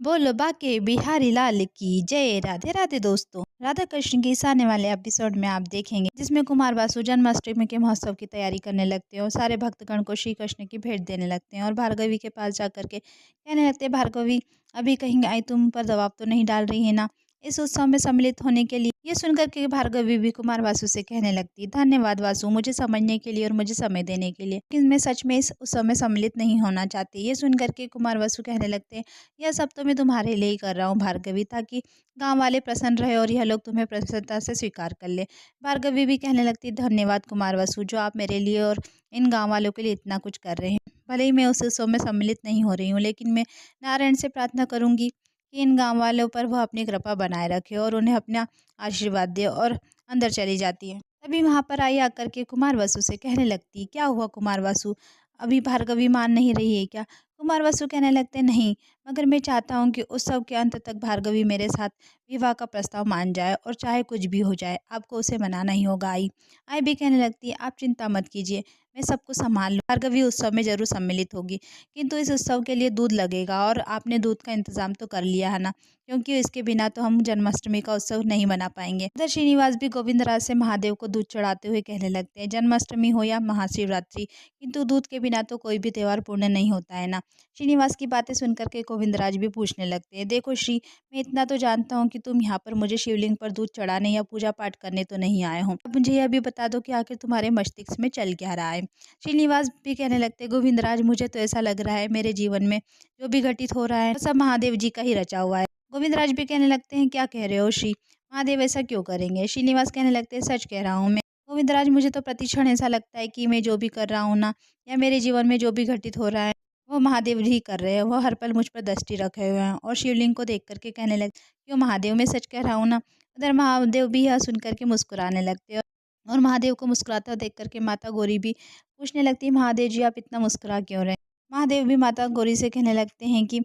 बोलो बाके बिहारी लाल की जय। राधे राधे दोस्तों, राधा कृष्ण के इस आने वाले एपिसोड में आप देखेंगे जिसमें कुमार वासु जन्माष्टमी के महोत्सव की तैयारी करने लगते हैं और सारे भक्तगण को श्री कृष्ण की भेंट देने लगते हैं और भार्गवी के पास जाकर के कहने लगते हैं, भार्गवी अभी कहीं आई तुम पर दबाव तो नहीं डाल रही है ना इस उत्सव में सम्मिलित होने के लिए। ये सुनकर के भार्गवी भी कुमार वासु से कहने लगती, धन्यवाद वासु मुझे समझने के लिए और मुझे समय देने के लिए, लेकिन मैं सच में इस उत्सव में सम्मिलित नहीं होना चाहती। ये सुनकर के कुमार वासु कहने लगते हैं, यह सब तो मैं तुम्हारे लिए ही कर रहा हूँ भार्गवी, ताकि गांव वाले प्रसन्न रहे और यह लोग तुम्हें प्रसन्नता से स्वीकार कर ले। भार्गवी भी कहने लगती, धन्यवाद कुमार वासु जो आप मेरे लिए और इन गांव वालों के लिए इतना कुछ कर रहे हैं। भले ही मैं उस उत्सव में सम्मिलित नहीं हो रही हूँ, लेकिन मैं नारायण से प्रार्थना करूंगी कि इन गांव वालों पर वह अपनी कृपा बनाए रखे और उन्हें अपना आशीर्वाद दे, और अंदर चली जाती है। तभी वहां पर आई आकर के कुमार वासु से कहने लगती, क्या हुआ कुमार वासु, अभी भार्गवी मान नहीं रही है क्या। कुमार वासु कहने लगते, नहीं, मगर मैं चाहता हूँ कि उत्सव के अंत तक भार्गवी मेरे साथ विवाह का प्रस्ताव मान जाए और चाहे कुछ भी हो जाए आपको उसे मनाना ही होगा। आई आई भी कहने लगती है, आप चिंता मत कीजिए, मैं सबको संभाल लूँ, भार्गवी उत्सव में जरूर सम्मिलित होगी, किंतु इस उत्सव के लिए दूध लगेगा और आपने दूध का इंतजाम तो कर लिया है ना, क्योंकि इसके बिना तो हम जन्माष्टमी का उत्सव नहीं मना पाएंगे। उधर श्रीनिवास भी गोविंदराज से महादेव को दूध चढ़ाते हुए कहने लगते हैं, जन्माष्टमी हो या महाशिवरात्रि, किंतु दूध के बिना तो कोई भी त्यौहार पूर्ण नहीं होता है ना। श्रीनिवास की बातें सुनकर के गोविंदराज भी पूछने लगते हैं, देखो श्री, मैं इतना तो जानता हूँ कि तुम यहाँ पर मुझे शिवलिंग पर दूध चढ़ाने या पूजा पाठ करने तो नहीं आए हो, अब मुझे यह भी बता दो कि आखिर तुम्हारे मस्तिष्क में चल क्या रहा है। श्रीनिवास भी कहने लगते, गोविंदराज मुझे तो ऐसा लग रहा है मेरे जीवन में जो भी घटित हो रहा है वो सब महादेव जी का ही रचा हुआ है। गोविंदराज भी कहने लगते हैं, क्या कह रहे हो श्री, महादेव ऐसा क्यों करेंगे। श्रीनिवास कहने लगते हैं, सच कह रहा हूँ मैं गोविंदराज, मुझे तो प्रतिक्षण ऐसा लगता है कि मैं जो भी कर रहा हूँ ना, या मेरे जीवन में जो भी घटित हो रहा है वो महादेव ही कर रहे हैं, वो हर पल मुझ पर दृष्टि रखे हुए हैं। और शिवलिंग को देख करके कहने लगते, क्यों महादेव, मैं सच कह रहा हूँ ना। उधर महादेव भी यह सुन करके मुस्कुराने लगते हैं और महादेव को मुस्कुराता देख करके माता गौरी भी पूछने लगती है, महादेव जी आप इतना मुस्कुरा क्यों रहे हैं। महादेव भी माता गौरी से कहने लगते हैं कि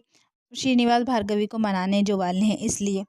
श्रीनिवास भार्गवी को मनाने जो वाले हैं इसलिए।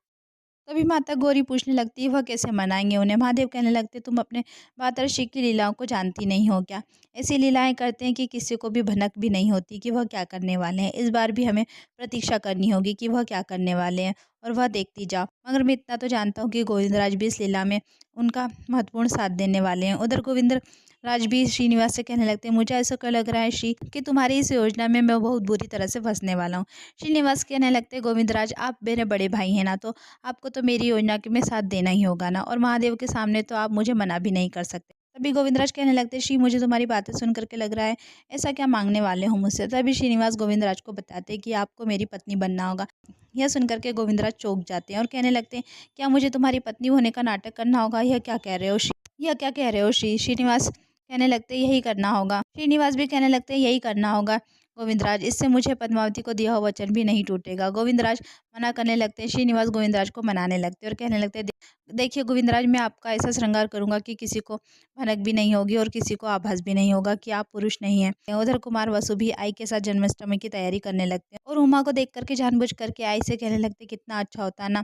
तभी माता गौरी पूछने लगती है, वह कैसे मनाएंगे उन्हें। महादेव कहने लगते, तुम अपने मातर्षि की लीलाओं को जानती नहीं हो क्या, ऐसी लीलाएं करते हैं कि किसी को भी भनक भी नहीं होती कि वह क्या करने वाले हैं। इस बार भी हमें प्रतीक्षा करनी होगी कि वह क्या करने वाले हैं और वह देखती जाओ। मगर मैं इतना तो जानता हूँ कि गोविंदराज भी इस लीला में उनका महत्वपूर्ण साथ देने वाले हैं। उधर गोविंद राज भी श्रीनिवास से कहने लगते हैं, मुझे ऐसा क्यों लग रहा है श्री कि तुम्हारी इस योजना में मैं बहुत बुरी तरह से फंसने वाला हूँ। श्रीनिवास कहने लगते, गोविंदराज आप मेरे बड़े भाई हैं ना, तो आपको तो मेरी योजना के में साथ देना ही होगा ना, और महादेव के सामने तो आप मुझे मना भी नहीं कर सकते। तभी गोविंदराज कहने लगते, श्री मुझे तुम्हारी बातें सुन करके लग रहा है ऐसा क्या मांगने वाले हो मुझसे। तभी श्रीनिवास गोविंदराज को बताते कि आपको मेरी पत्नी बनना होगा। यह सुनकर के गोविंदराज चौंक जाते हैं और कहने लगते हैं, क्या मुझे तुम्हारी पत्नी होने का नाटक करना होगा, यह क्या कह रहे हो श्री, यह क्या कह रहे हो श्री। श्रीनिवास कहने लगते, यही करना होगा। श्रीनिवास भी कहने लगते, यही करना होगा गोविंदराज, इससे मुझे पद्मावती को दिया हुआ वचन भी नहीं टूटेगा। गोविंदराज मना करने लगते हैं। श्रीनिवास गोविंदराज को मनाने लगते हैं और कहने लगते हैं, देखिए गोविंदराज, मैं आपका ऐसा श्रृंगार करूंगा कि किसी को भनक भी नहीं होगी और किसी को आभास भी नहीं होगा कि आप पुरुष नहीं हैं। उधर कुमार वसु भी आई के साथ जन्माष्टमी की तैयारी करने लगते हैं और उमा को देख करके जानबूझ करके आई से कहने लगते, कितना अच्छा होता ना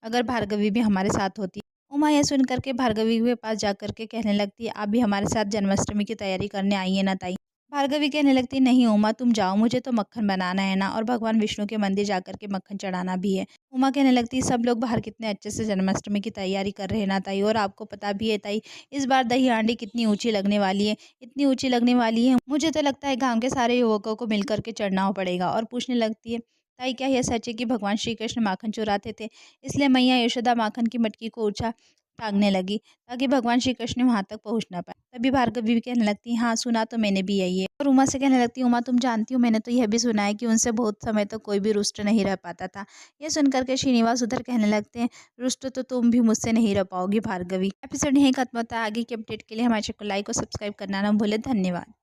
अगर भार्गवी भी हमारे साथ होती। उमा यह सुन करके भार्गवी के पास जाकर के कहने लगती है, आप भी हमारे साथ जन्माष्टमी की तैयारी करने आई है ना ताई। भार्गवी कहने लगती, नहीं उमा तुम जाओ, मुझे तो मक्खन बनाना है ना, और भगवान विष्णु के मंदिर जाकर के मक्खन चढ़ाना भी है। उमा कहने लगती, सब लोग बाहर कितने अच्छे से जन्माष्टमी की तैयारी कर रहे हैं ना ताई, और आपको पता भी है ताई इस बार दही हांडी कितनी ऊंची लगने वाली है, इतनी ऊंची लगने वाली है, मुझे तो लगता है गाँव के सारे युवकों को मिल करके चढ़ना पड़ेगा। और पूछने लगती है, ताई क्या यह सच है कि भगवान श्री कृष्ण माखन चुराते थे, इसलिए मैया यशोदा माखन की मटकी को ऊंचा टांगने लगी ताकि भगवान श्री कृष्ण वहां तक पहुंच ना पाए। तभी भार्गवी भी कहने लगती, हाँ सुना तो मैंने भी यही है। और उमा से कहने लगती, उमा तुम जानती हो मैंने तो यह भी सुना है कि उनसे बहुत समय तक कोई भी रुष्ट नहीं रह पाता था। यह सुनकर के श्रीनिवास उधर कहने लगते हैं, रुष्ट तो तुम भी मुझसे नहीं रह पाओगी भार्गवी। एपिसोड यही खत्म होता है। आगे की अपडेट के लिए हमारे चैनल को लाइक और सब्सक्राइब करना ना भूले। धन्यवाद।